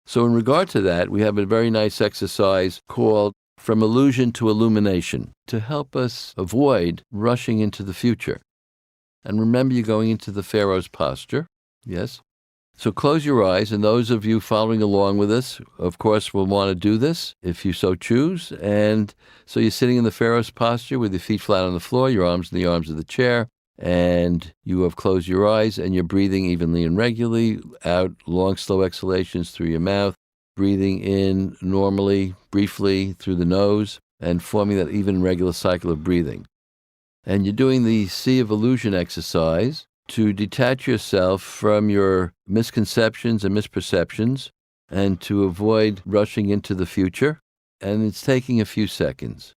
So in regard to that, we have a very nice exercise called From Illusion to Illumination to help us avoid rushing into the future. And remember, you're going into the Pharaoh's posture. Yes? So close your eyes, and those of you following along with us, of course, will want to do this if you so choose. And so you're sitting in the Pharaoh's posture with your feet flat on the floor, your arms in the arms of the chair, and you have closed your eyes, and you're breathing evenly and regularly, out long, slow exhalations through your mouth, breathing in normally, briefly through the nose, and forming that even regular cycle of breathing. And you're doing the Sea of Illusion exercise to detach yourself from your misconceptions and misperceptions and to avoid rushing into the future. And it's taking a few seconds.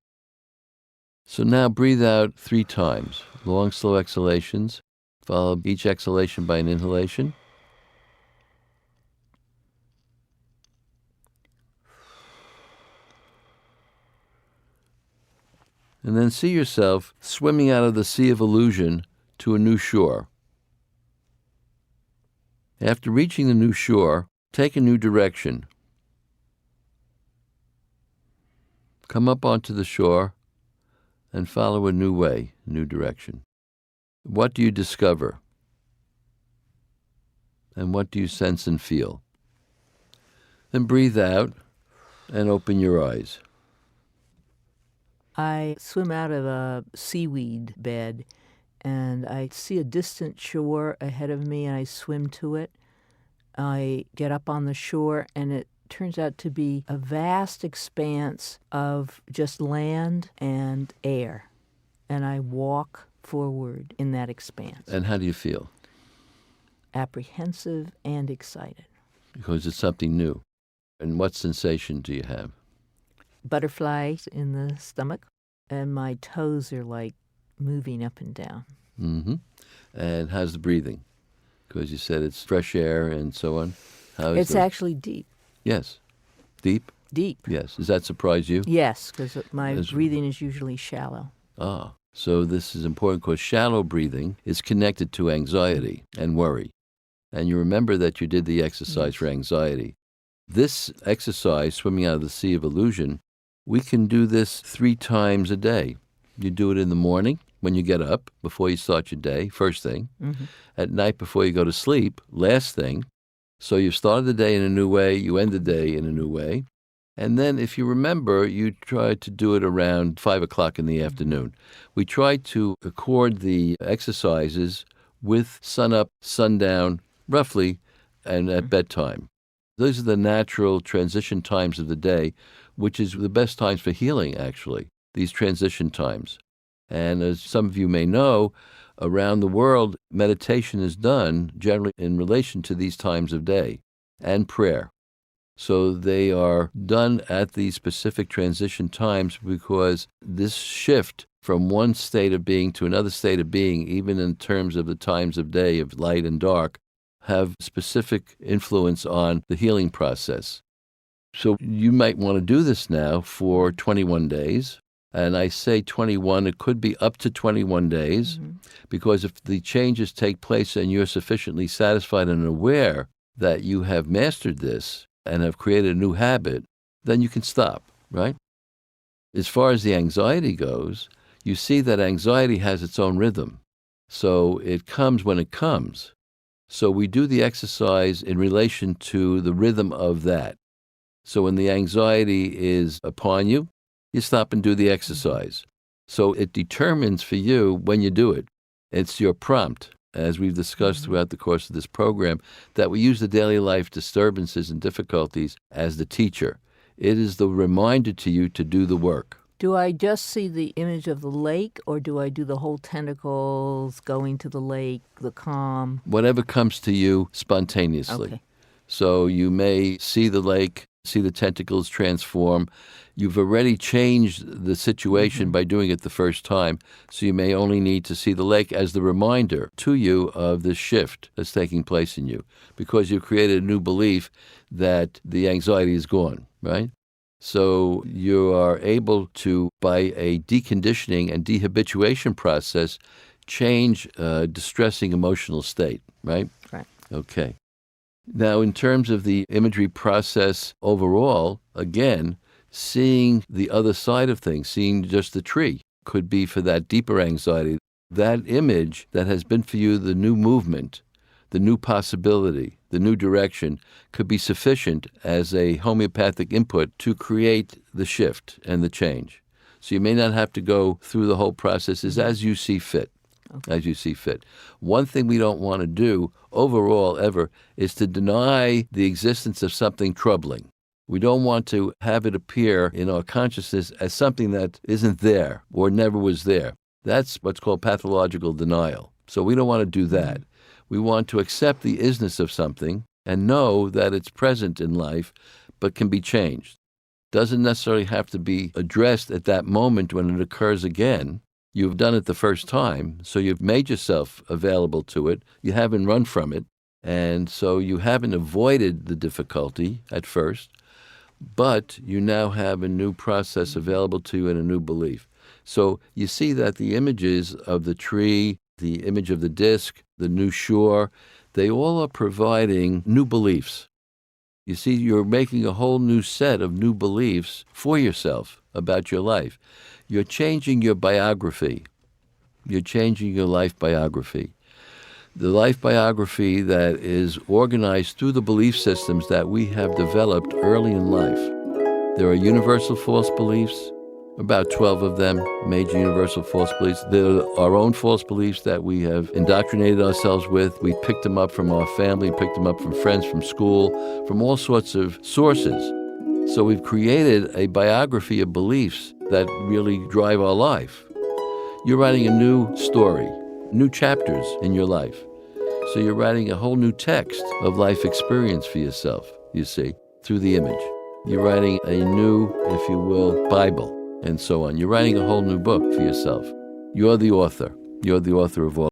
So now breathe out 3 times, long, slow exhalations, followed each exhalation by an inhalation. And then see yourself swimming out of the Sea of Illusion to a new shore. After reaching the new shore, take a new direction. Come up onto the shore and follow a new way, new direction. What do you discover? And what do you sense and feel? Then breathe out and open your eyes. I swim out of a seaweed bed, and I see a distant shore ahead of me, and I swim to it. I get up on the shore, and it turns out to be a vast expanse of just land and air. And I walk forward in that expanse. And how do you feel? Apprehensive and excited. Because it's something new. And what sensation do you have? Butterflies in the stomach, and my toes are like moving up and down. Mm-hmm. And how's the breathing? Because you said it's fresh air and so on. It's actually deep. Yes. Deep? Deep. Yes. Does that surprise you? Yes, because my breathing is usually shallow. Ah, so this is important because shallow breathing is connected to anxiety and worry. And you remember that you did the exercise for anxiety. This exercise, swimming out of the Sea of Illusion, we can do this 3 times a day. You do it in the morning when you get up, before you start your day, first thing. Mm-hmm. At night before you go to sleep, last thing. So you started the day in a new way, you end the day in a new way. And then if you remember, you try to do it around 5 o'clock in the afternoon. We try to accord the exercises with sunup, sundown, roughly, and at bedtime. Those are the natural transition times of the day, which is the best times for healing, actually, these transition times. And as some of you may know, around the world, meditation is done generally in relation to these times of day and prayer. So they are done at these specific transition times because this shift from one state of being to another state of being, even in terms of the times of day of light and dark, have specific influence on the healing process. So you might want to do this now for 21 days. And I say 21, it could be up to 21 days, because if the changes take place and you're sufficiently satisfied and aware that you have mastered this and have created a new habit, then you can stop, right? As far as the anxiety goes, you see that anxiety has its own rhythm. So it comes when it comes. So we do the exercise in relation to the rhythm of that. So when the anxiety is upon you, you stop and do the exercise. So it determines for you when you do it. It's your prompt, as we've discussed throughout the course of this program, that we use the daily life disturbances and difficulties as the teacher. It is the reminder to you to do the work. Do I just see the image of the lake, or do I do the whole tentacles going to the lake, the calm? Whatever comes to you spontaneously. Okay. So you may see the lake, see the tentacles transform. You've already changed the situation by doing it the first time, so you may only need to see the lake as the reminder to you of the shift that's taking place in you, because you've created a new belief that the anxiety is gone, right? So you are able to, by a deconditioning and dehabituation process, change a distressing emotional state, right? Right. Okay. Now, in terms of the imagery process overall, again, seeing the other side of things, seeing just the tree, could be for that deeper anxiety. That image that has been for you the new movement, the new possibility, the new direction, could be sufficient as a homeopathic input to create the shift and the change. So you may not have to go through the whole process. It's as you see fit. Okay. As you see fit. One thing we don't want to do overall ever is to deny the existence of something troubling. We don't want to have it appear in our consciousness as something that isn't there or never was there. That's what's called pathological denial. So we don't want to do that. We want to accept the isness of something and know that it's present in life but can be changed. Doesn't necessarily have to be addressed at that moment when it occurs again. You've done it the first time, so you've made yourself available to it. You haven't run from it, and so you haven't avoided the difficulty at first, but you now have a new process available to you and a new belief. So you see that the images of the tree, the image of the disc, the new shore, they all are providing new beliefs. You see, you're making a whole new set of new beliefs for yourself about your life. You're changing your biography. You're changing your life biography. The life biography that is organized through the belief systems that we have developed early in life. There are universal false beliefs, about 12 of them, major universal false beliefs. There are our own false beliefs that we have indoctrinated ourselves with. We picked them up from our family, picked them up from friends, from school, from all sorts of sources. So we've created a biography of beliefs that really drive our life. You're writing a new story, new chapters in your life. So you're writing a whole new text of life experience for yourself, you see, through the image. You're writing a new, if you will, Bible, and so on. You're writing a whole new book for yourself. You're the author. You're the author of all